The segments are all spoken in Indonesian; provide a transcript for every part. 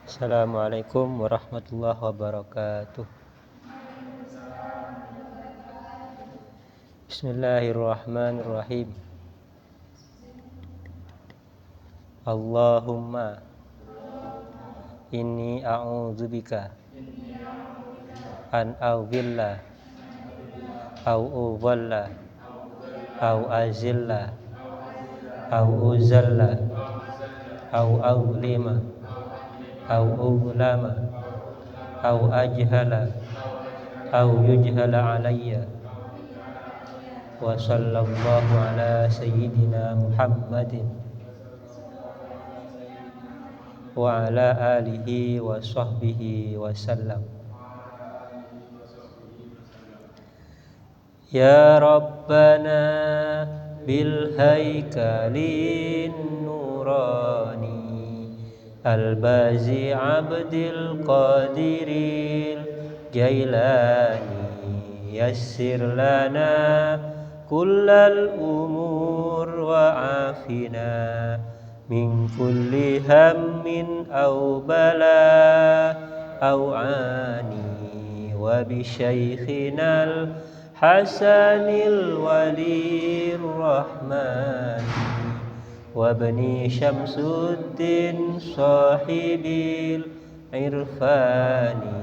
Assalamualaikum warahmatullahi wabarakatuh. Bismillahirrahmanirrahim. Allahumma inni a'udzubika an audhilla au udhalla au azilla au uzalla au azlima au uzlama au ajhala au yujhala alayya. Wa sallallahu ala sayyidina Muhammadin wa ala alihi wa sahbihi wa sallam. Ya Rabbana bil haikalin nurani al-bazi abdil qadiril jailani yassir lana kullal umur wa afina min kulli hammin aw bala aw ani wa bi syaikhinal hasanil waliyir rahmani wa bani syamsuddin sahibil irfani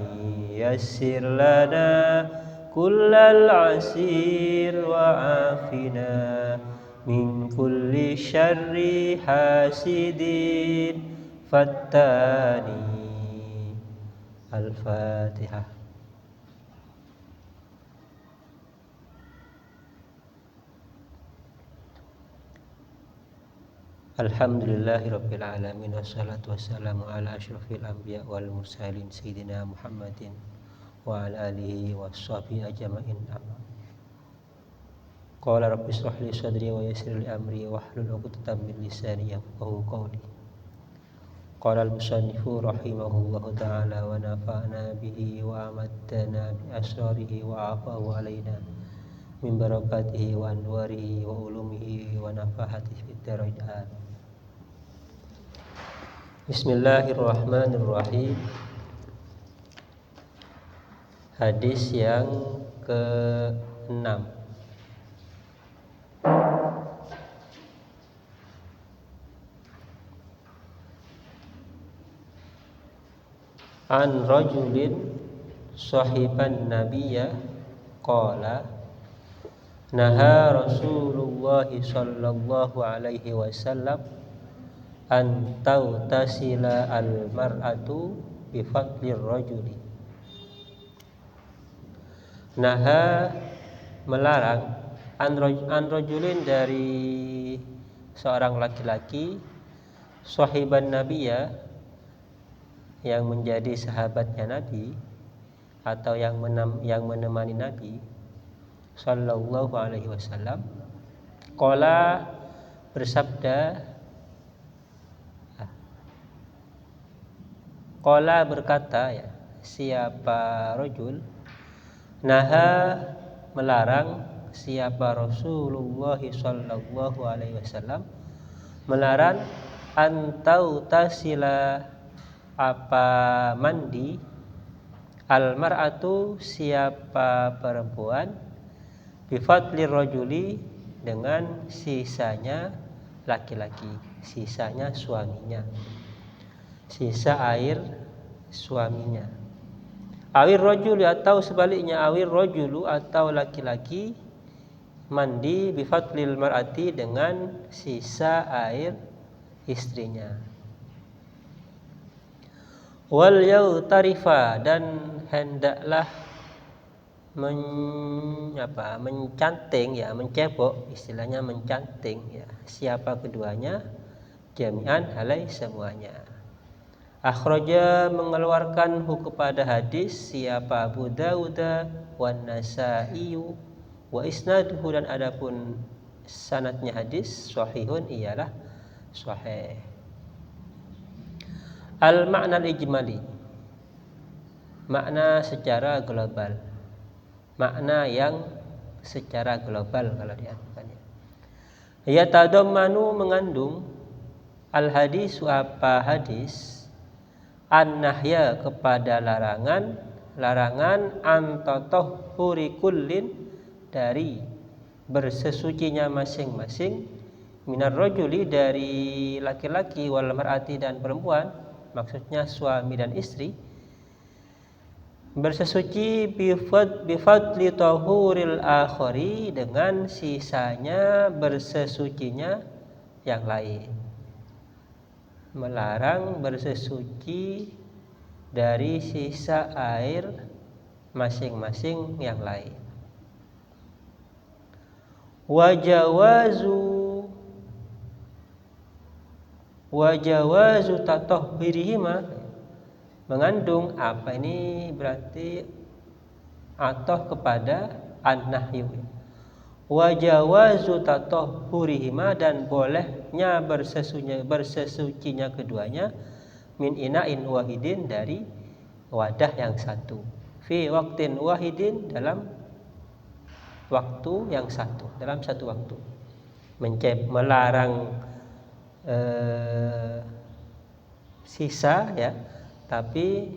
yassir lana kullal asir wa afina min kulli syarri hasidin fattani. Al-Fatihah. Alhamdulillahirabbil alamin wassalatu wassalamu ala asyrafil anbiya wal mursalin sayyidina Muhammadin wa ala alihi washabihi ajmain. Qala rabbi shrah li sadri wa yassir li amri wahlul 'uqdatam min lisani yafqahu qawli. Qala al-musannifu rahimahullahu ta'ala wa nafa'na bihi wa amaddana bi asrarihi wa afahu alaina min barakatihi wa anwarihi wa ulumihi wa nafahatihi fid darajat. Bismillahirrahmanirrahim. Hadis yang ke-6. An rajulin sahiban nabiyya qala naha Rasulullah sallallahu alaihi wasallam an tautasila al mar'atu bi fadlir rajuli. Naha melarang an rajulin dari seorang laki-laki sahiban nabiyya yang menjadi sahabatnya Nabi atau yang menemani Nabi sallallahu alaihi wasallam. Qala bersabda, qala berkata, ya, siapa rajul, naha melarang, siapa Rasulullah sallallahu alaihi wasallam melarang antau tasila apa mandi al mar'atu siapa perempuan bi fadlir rajuli dengan sisanya laki-laki, sisanya suaminya, sisa air suaminya. Awir rajulu atau sebaliknya, awir rajulu atau laki-laki mandi bi fadlil mar'ati dengan sisa air istrinya. Wal yautarifa dan hendaklah mencanting, ya, mencebok, istilahnya mencanting, ya, siapa keduanya, jami'an halai semuanya. Akhraja mengeluarkan kepada hadis siapa Abu Dawud wan Nasa'i wa isnaduhu, dan adapun sanadnya hadis sahihun ialah sahih. Al makna ijmali, makna secara global, makna yang secara global kalau diartikannya. Ya tadammanu mengandung al hadis apa hadis an-nahya kepada larangan antatahhuri kullin dari bersesucinya masing-masing minar rajuli dari laki-laki wal mar'ati dan perempuan, maksudnya suami dan istri, bersesuci bifadli tahuril akhari dengan sisanya bersesucinya yang lain. Melarang bersesuci dari sisa air masing-masing yang lain. Wajawazu tatahhirihima mengandung apa ini, berarti atoh kepada an-nahyu. Wajawazu tatahhurihima dan bolehnya bersesucinya keduanya min ina'in wahidin dari wadah yang satu, fi waqtin wahidin dalam waktu yang satu, dalam satu waktu. Melarang sisa ya, tapi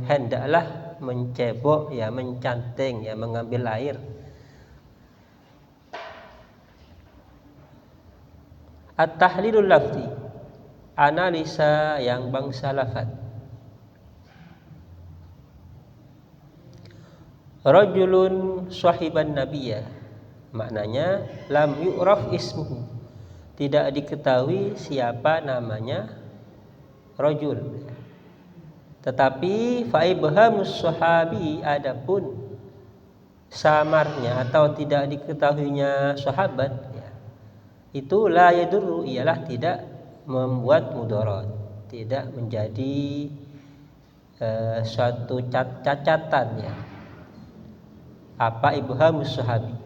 hendaklah mencebok ya, mencanting ya, mengambil air. At-tahlilul lafzi, analisa yang bangsa lafaz. Rajulun sahiban nabiyya, maknanya lam yu'raf ismuhu, tidak diketahui siapa namanya rajul. Tetapi faibhamus sahabi, adapun samarnya atau tidak diketahuinya sahabat ya, itu la yadurru, ialah tidak membuat mudarat, tidak menjadi suatu cacatan ya. Apa ibhamus sahabi?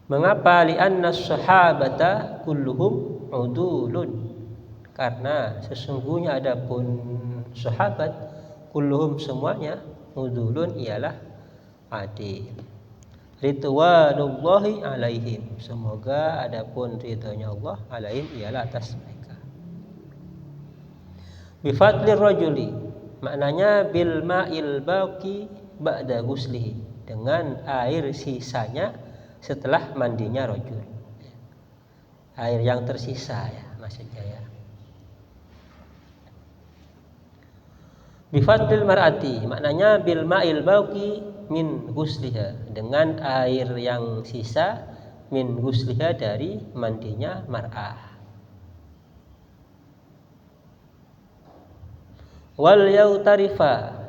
Mengapa? Li'anna sahabata kulluhum udulun, karena sesungguhnya adapun sahabat kulluhum semuanya udulun, ialah adil. Ridwanullahi alaihim, semoga adapun ridhonya Allah alaihim ialah atas mereka. Bifadlir rajuli, maknanya bil ma'il baqi ba'da ghuslihi, dengan air sisanya setelah mandinya rajul, air yang tersisa ya maksudnya ya. Bifadlil mar'ati, maknanya bil ma'il baqi min ghusliha, dengan air yang sisa min ghusliha dari mandinya mar'ah. Wal yautarifa,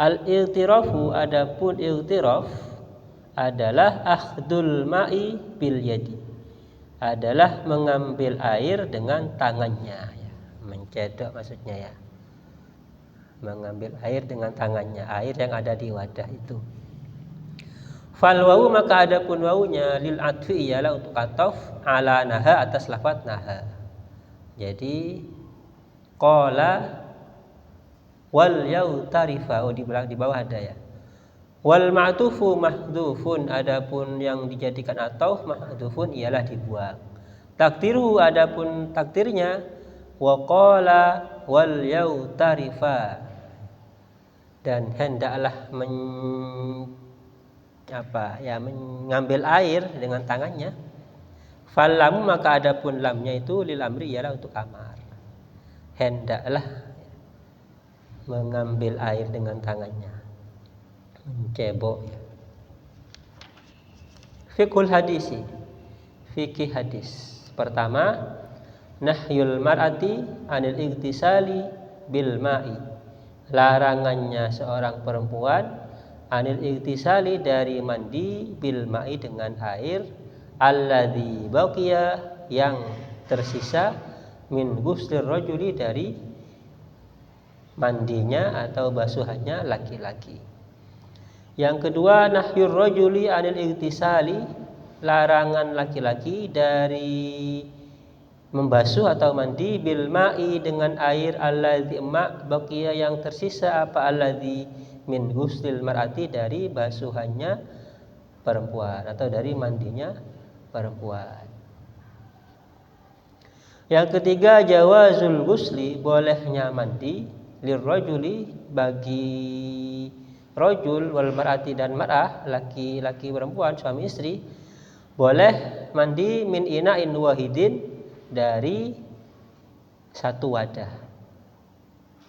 al-i'tirafu, adapun i'tiraf adalah akhdul ma'i bil yadi, adalah mengambil air dengan tangannya ya. Mencedok maksudnya ya, mengambil air dengan tangannya, air yang ada di wadah itu. Fal wawu, maka adapun wawunya lil atfi, ialah untuk ataf ala naha, atas lafaz naha. Jadi qala wal yautarifa, di bawah ada ya. Wal ma'tufu mahdhufun, adapun yang dijadikan ataf mahdhufun ialah dibuang. Takdiru, adapun takdirnya wa qala wal yautarifa, dan hendaklah mengambil air dengan tangannya. Fal lam, maka adapun lamnya itu lil amri, ialah untuk amar, hendaklah mengambil air dengan tangannya, mencebok. Fiqhul hadisi, fikih hadis. Pertama, nahyul mar'ati anil igtisali bil ma'i, larangannya seorang perempuan anil igtisali, dari mandi, bil ma'i dengan air, alladzi baqiya, yang tersisa, min ghuslir rajuli, dari mandinya atau basuhannya laki-laki. Yang kedua, nahyur rajuli anil igtisali, larangan laki-laki dari membasuh atau mandi, bil ma'i dengan air, alladzi ma' baqiya, yang tersisa, apa alladzi min ghuslil mar'ati, dari basuhannya perempuan atau dari mandinya perempuan. Yang ketiga, jawazul ghusli, bolehnya mandi, lirrajuli, bagi rajul, wal mar'ati dan mar'ah, laki-laki perempuan, suami istri, boleh mandi min ina'in wahidin, dari satu wadah.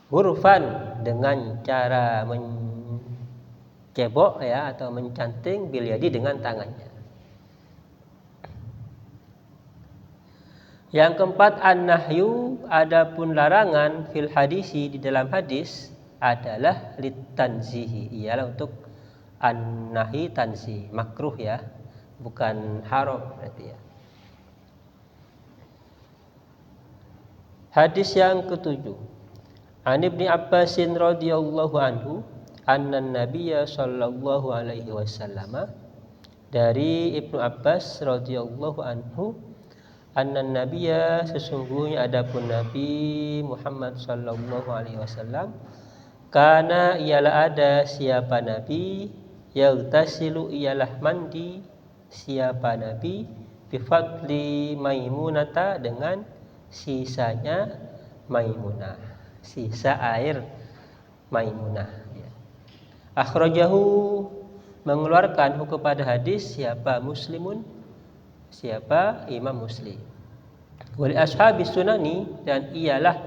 Hurufan, dengan cara mencebok ya, atau mencanting, bilyadi, dengan tangannya. Yang keempat, an-nahyu, adapun larangan, fil hadisi, di dalam hadis, adalah litanzihi, ialah untuk an-nahi tanzih, makruh ya, bukan haram berarti ya. Hadis yang ketujuh, an Ibni Abbasin radhiyallahu anhu, anna nabiyya sallallahu alaihi wasallam, dari Ibnu Abbas radhiyallahu anhu, anna nabiyya, sesungguhnya adapun Nabi Muhammad sallallahu alaihi wasallam, kana, ialah ada, siapa Nabi, yaghtasilu, ialah mandi, siapa Nabi, bifadli Maimunata, dengan sisanya Maimunah, sisa air Maimunah ya. Akhrajahu, mengeluarkan kepada hadis siapa Muslimun, siapa Imam Muslim. Wali ashabis sunani, dan ialah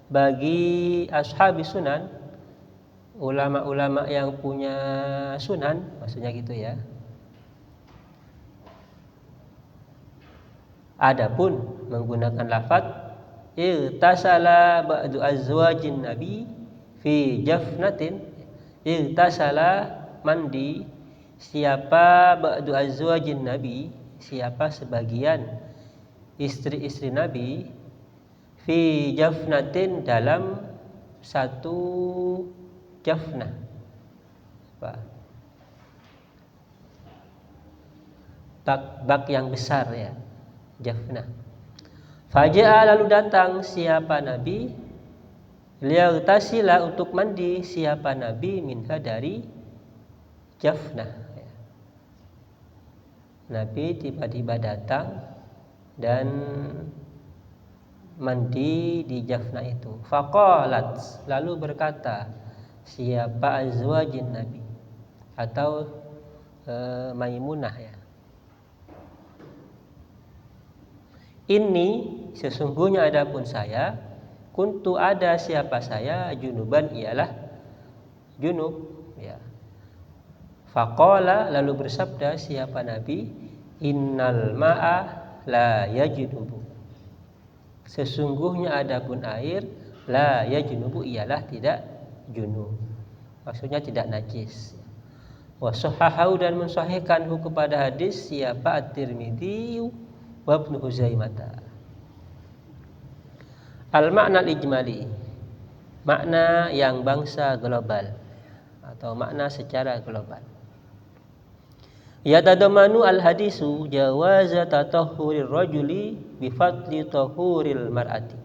bagi ashabis sunan, ulama-ulama yang punya sunan, maksudnya gitu ya. Adapun menggunakan lafaz irtasala ba'du azwajin nabi fi jafnatin, irtasala, mandi, siapa ba'du azwajin nabi, siapa sebagian istri-istri Nabi, fi jafnatin, dalam satu jafnah, bak yang besar ya, jafnah. Faja'a, lalu datang siapa Nabi, liyagtasila, untuk mandi, siapa Nabi, minha, dari jafnah. Nabi tiba-tiba datang dan mandi di jafnah itu. Faqalat, lalu berkata siapa azwajin Nabi, atau Maimunah ya, ini sesungguhnya adapun saya, kuntu, ada siapa saya, junuban, ialah junub ya. Faqala, lalu bersabda siapa Nabi, innal ma'a la yajunubu, sesungguhnya adapun air, la yajunubu, ialah tidak junub, maksudnya tidak najis. Wa sahahahu, dan mensahihkan kepada hadis siapa At-Tirmidzi wa Ibnu Huzaimah. Al-makna al-ijmali, makna yang bangsa global atau makna secara global. Yatadamanu al-hadisu jawaza tatahhurir rajuli bifadli tahuril mar'ati.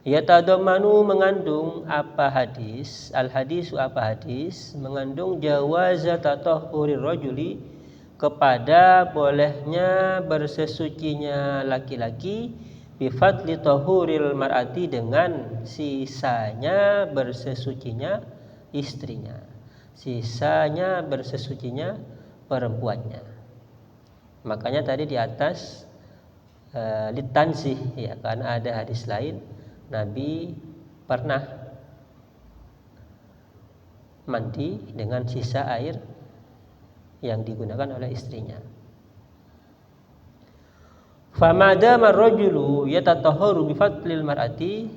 Yatadamanu, mengandung, apa hadis, al-hadisu, apa hadis, mengandung jawaza tatahhurir rajuli, kepada bolehnya bersesucinya laki-laki, bifadli tahuril mar'ati, dengan sisanya bersesucinya istrinya, sisanya bersesucinya perempuannya. Makanya tadi di atas litanzih ya, karena ada hadis lain Nabi pernah mandi dengan sisa air yang digunakan oleh istrinya. Famadama ar-rajulu yatatahharu bifadlil mar'ati,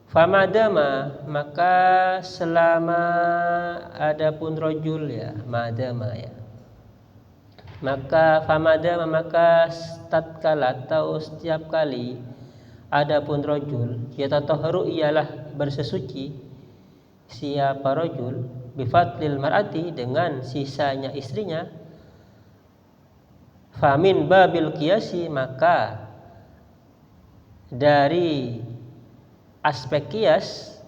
famadama, maka selama adapun rajul ya, madama ya, maka famadama, maka tatkala atau setiap kali adapun rajul, yatatahharu, ialah bersesuci siapa rajul, bifadlil mar'ati, dengan sisanya istrinya, famin babil qiyasi, maka dari aspek qiyas,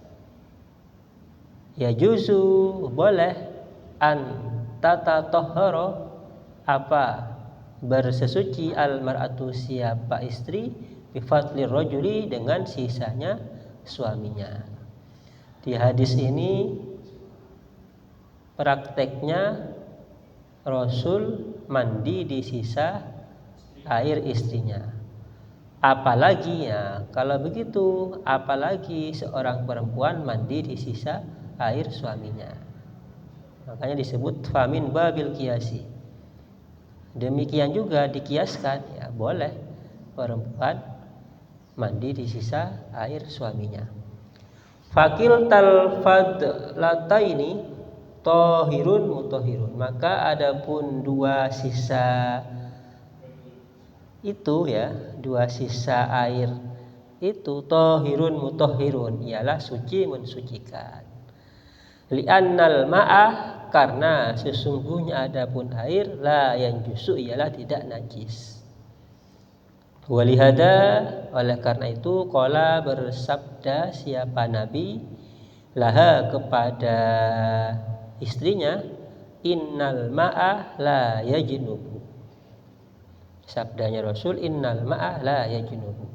ya juzu, boleh, an tatatahhara, apa bersesuci, al mar'atu, siapa istri, bifadlir rajuli dengan sisanya suaminya. Di hadis ini prakteknya Rasul mandi di sisa air istrinya. Apalagi ya, kalau begitu apalagi seorang perempuan mandi di sisa air suaminya. Makanya disebut famin babil kiasi. Demikian juga dikiaskan, ya boleh perempuan mandi di sisa air suaminya. Fakil talfadlataini tohirun mutohirun. Maka adapun dua sisa itu ya, dua sisa air itu tohirun mutohirun, ialah suci mensucikan. Li'annal ma'ah, karena sesungguhnya adapun air la yang jusu, ialah tidak najis. Walihada, oleh karena itu qala bersabda siapa Nabi laha kepada istrinya, innal ma'ah la yajnubu. Sabdanya Rasul, innal ma'ah la yajnubu.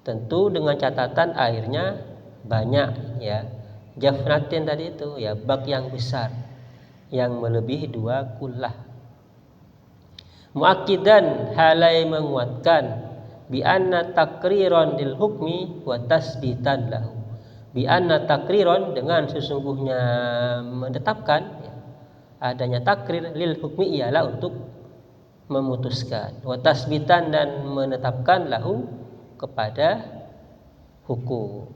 Tentu dengan catatan airnya banyak ya. Jafnatin tadi itu ya, bak yang besar yang melebihi 2 kullah. Muakkidan, halai menguatkan, bi anna takriron lil hukmi wa tasbitan lahu. Bi anna takriron, dengan sesungguhnya menetapkan ya, adanya takrir lil hukmi ialah untuk memutuskan, wa tasbitan dan menetapkan lahu kepada hukum.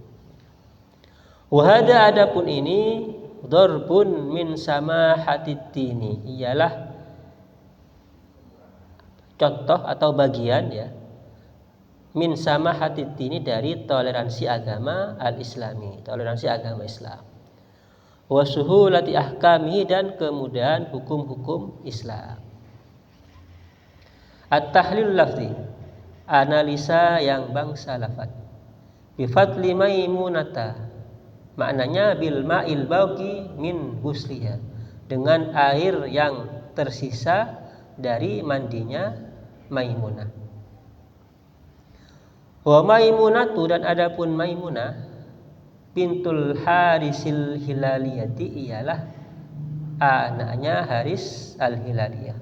Wahada, adapun ini darbun min samahatid dini, ialah contoh atau bagian ya, min samahatid dini, dari toleransi agama al-islami, toleransi agama Islam. Wa suhulati ahkamihi, dan kemudahan hukum-hukum Islam. At-tahlil lafzi, analisa yang bangsa lafaz. Bifadli maimunata, maknanya bil ma'il baqi min husliha, dengan air yang tersisa dari mandinya Maimunah. Wa Maimunatu, dan adapun Maimunah bintul Harisil Hilaliyati, ialah anaknya Haris al-Hilaliyah.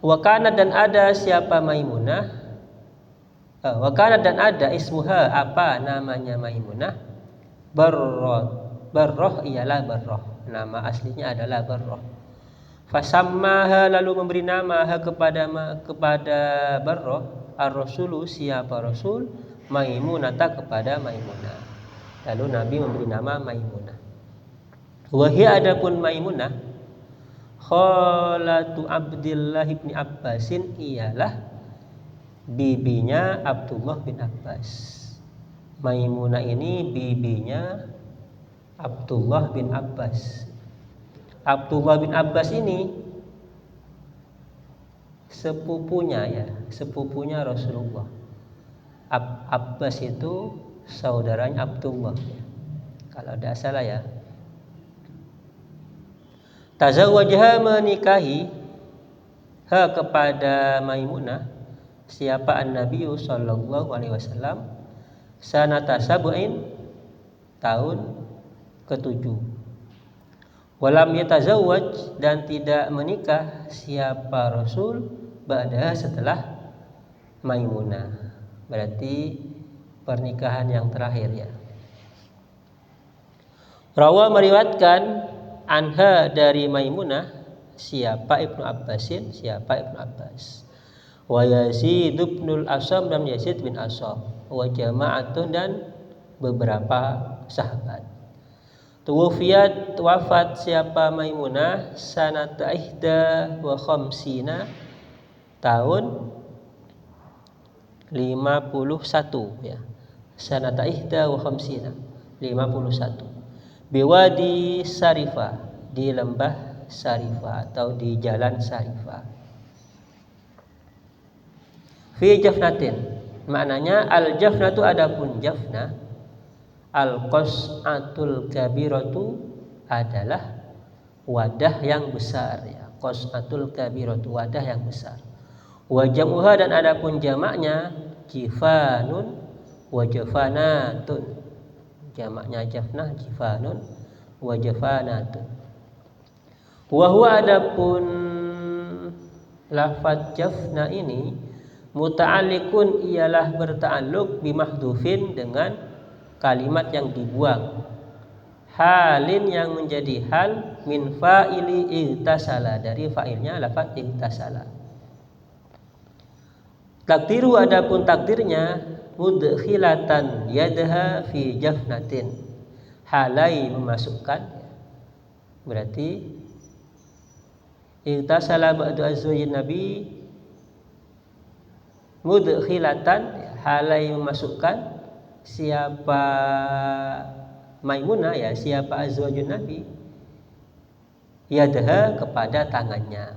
Wakana, dan ada siapa Maimunah, wakana, dan ada ismuha, apa namanya Maimunah, Barroh, ialah Barroh, nama aslinya adalah Barroh. Fasammaha, lalu memberi nama kepada Barroh, ar-Rasulu, siapa Rasul, Maimunata, kepada Maimunah. Lalu Nabi memberi nama Maimunah. Wahia, adapun Maimunah, khalatu Abdullah bin Abbasin, ialah bibinya Abdullah bin Abbas. Maimunah ini bibinya Abdullah bin Abbas. Abdullah bin Abbas ini sepupunya ya, sepupunya Rasulullah. Abbas itu saudaranya Abdullah ya, kalau tidak salah ya. Tazawwajha, menikahi ha kepada Maimunah siapa an-Nabi sallallahu alaihi wasallam sanata sab'in, tahun ke-7. Walam yatazawwaj, dan tidak menikah siapa Rasul ba'da, setelah Maimunah. Berarti pernikahan yang terakhir ya. Rawa, meriwayatkan, anha, dari Maimunah siapa Ibnu Abbasin, siapa Ibnu Abbas, wa Yazid ibnul Asam, dan Yazid bin Asam, wa jama'atun, dan beberapa sahabat. Tuwafiyat, wafat siapa Maimunah sanata ihda wa khamsina, tahun 51 ya, sanata ihda wa khamsina, 51, biwadi Sarifah, di lembah Sarifah atau di jalan Sarifah. Fi jafnatin, maknanya al-jafnatu, adapun jafna, al-qas'atul kabiratu, adalah wadah yang besar ya, qas'atul kabiratu, wadah yang besar. Wa jam'uha dan adapun jamaknya jifanun wa jafanatun. Jamaknya jafnah jifanun wa jafanatun. Wa huwa adapun lafaz jafna ini muta'alliqun ialah berta'alluq bimahdhufin dengan kalimat yang dibuang, halin yang menjadi hal min fa'ili igtasala, dari fa'ilnya lafaz igtasala. Takdiru adapun takdirnya mudkhilatan yadha fi jafnatin, halai memasukkan, berarti igtasala ba'du azwajin nabi mudkhilatan, halai memasukkan siapa Maimunah, ya siapa azwajun nabi, yadha kepada tangannya,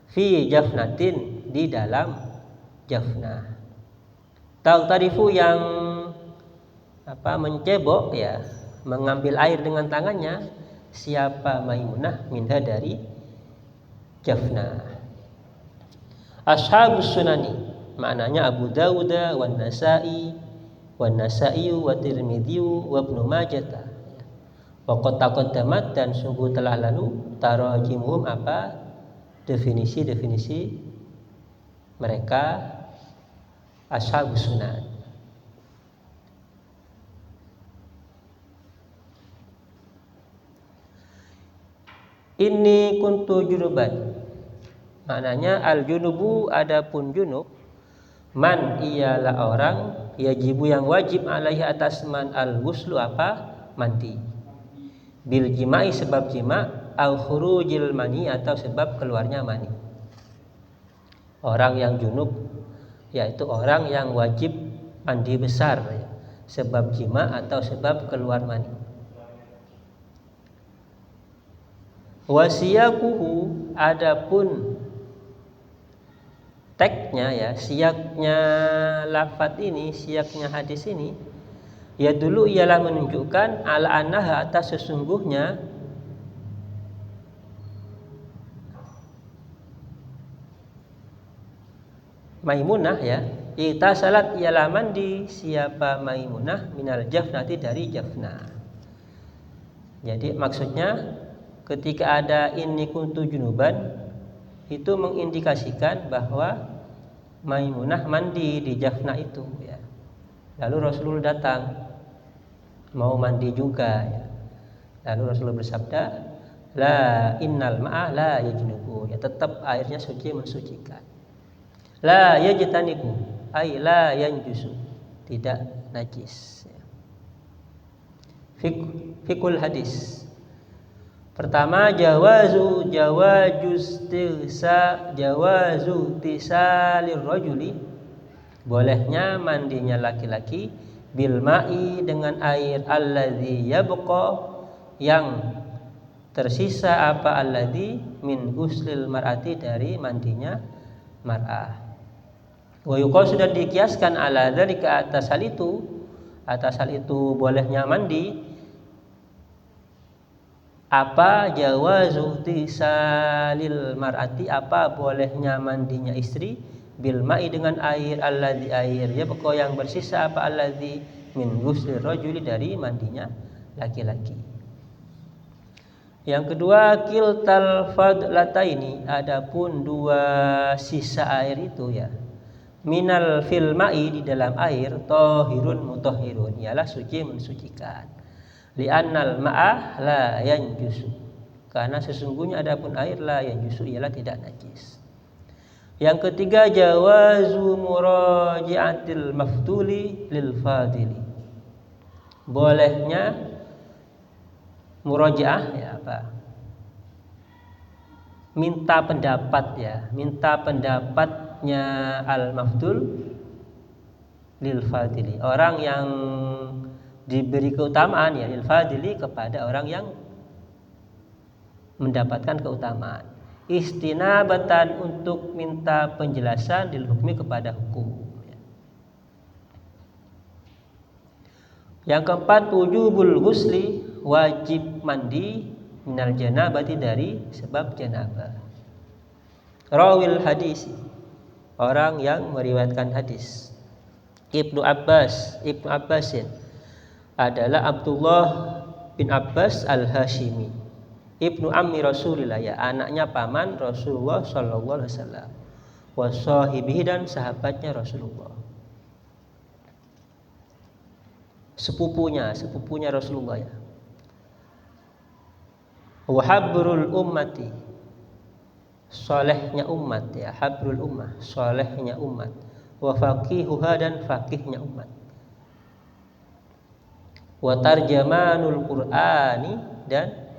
fi jafnatin di dalam jafnah. Tarifu yang mencebok, ya mengambil air dengan tangannya, siapa Maimunah minha dari jafnah. Ashabus sunani maknanya Abu Dawud wan Nasa'i wa Tirmidzi wa Ibnu Majah. Wa qad taqaddamat dan sungguh telah lalu tarajimhum definisi mereka ashabus sunan. Inni kuntu junuban, maknanya al junubu adapun junub, man ialah orang, yajibu yang wajib alaihi atas man al ghuslu mandi, bil jima'i sebab jima, au khurujil mani atau sebab keluarnya mani. Orang yang junub yaitu orang yang wajib mandi besar, ya, sebab jima atau sebab keluar mani. Wasiyakuhu adapun teksnya, ya siyaknya lafaz ini, siyaknya hadis ini, ya dulu ialah menunjukkan ala annaha atas sesungguhnya Maimunah, ya itasalat ialah mandi siapa Maimunah minal jafnati dari jafnah. Jadi maksudnya ketika ada inni kuntu junuban itu mengindikasikan bahwa Maimunah mandi di jafnah itu, ya. Lalu Rasulullah datang mau mandi juga, ya. Lalu Rasulullah bersabda, la innal ma'a la yajnubu, ya tetap airnya suci mensucikan. La yajtanibu ay la yanjusu, tidak najis, ya. Fikul hadis. Pertama, jawazu tisalir rajuli, bolehnya mandinya laki-laki bil ma'i dengan air, alladzi yabqa yang tersisa alladzi min ghuslil mar'ati dari mandinya mar'ah. Wa yuqal sudah dikiaskan ala dzalika atas hal itu bolehnya mandi jawazu tisalil mar'ati, bolehnya mandinya istri bil ma'i dengan air, alladzi air ya pokok yang bersisa alladzi min ghuslir rajuli dari mandinya laki-laki. Yang kedua, kiltal fadlataini, adapun dua sisa air itu, ya minal fil ma'i di dalam air, tahirun mutahhirun, ialah suci mensucikan. Li'annal ma'a la yanjusu, karena sesungguhnya adapun air la yanjusu ialah tidak najis. Yang ketiga, jawazu muraji'atil maftuli lil fadili, bolehnya muraji'ah, ya minta pendapat, ya minta pendapatnya al mafdul lil fadili, orang yang diberi keutamaan, ya lil fadili kepada orang yang mendapatkan keutamaan, istinabatan untuk minta penjelasan lil hukmi kepada hukum. Yang keempat, wujubul ghusli, wajib mandi minal janabati dari sebab janabah. Rawil hadisi, orang yang meriwayatkan hadis. Ibnu Abbasin adalah Abdullah bin Abbas al-Hashimi, ibnu ammi Rasulillah, ya anaknya paman Rasulullah sallallahu alaihi wasallam, wa sahibihi dan sahabatnya Rasulullah, sepupunya Rasulullah ya. Wa habrul ummati, solehnya umat ya, habrul ummah, solehnya umat. Wa faqihuha dan faqihnya umat. Wa tarjamanul Qur'ani dan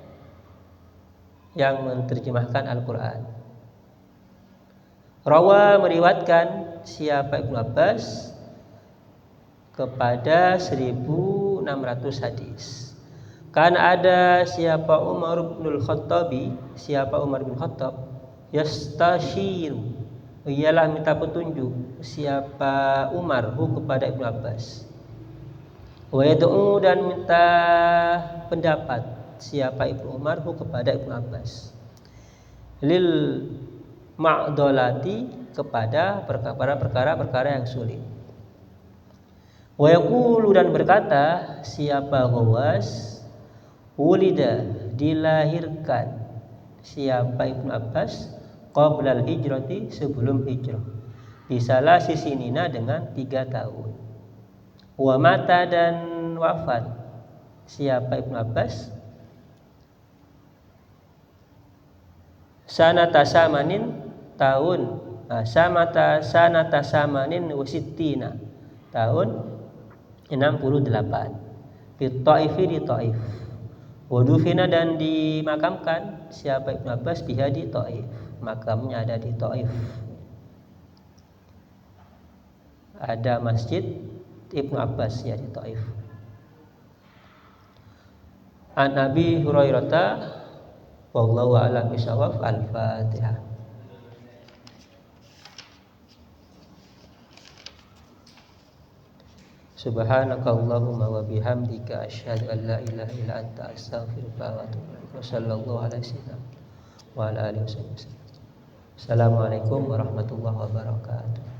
yang menerjemahkan Al-Qur'an. Rawa meriwayatkan siapa Ibnu Abbas kepada 1600 hadis. Kan ada siapa Umar bin Khattab yastashiru, ialah minta petunjuk siapa Umar kepada Ibnu Abbas. Wa yad'u dan minta pendapat siapa Ibnu Umar kepada Ibnu Abbas. Lil ma'dolati, kepada perkara-perkara yang sulit. Wa yaqulu dan berkata siapa Ghawas, wulida dilahirkan siapa Ibnu Abbas qablal hijrati, sebelum hijrah, bisalah sisinina dengan 3 tahun. Wa mata dan wafat siapa Ibnu Abbas sanata samanin tahun, sanata samanin wasittina, tahun 68, fi Thaifi, di Thaif. Wadufina dan dimakamkan siapa Ibnu Abbas biha, di Thaif, makamnya ada di Thaif. Ada masjid Ibnu Abbas ya di Thaif. An Abi Hurairah wallahu a'lam bishawab. Al-Fatihah. Subhanakallahumma wa bihamdika asyhadu an la ilaha illa anta astaghfiruka wa atubu ilaik. Wa sallallahu ala sayyidina wa ala alihi wasallam. Assalamualaikum warahmatullahi wabarakatuh.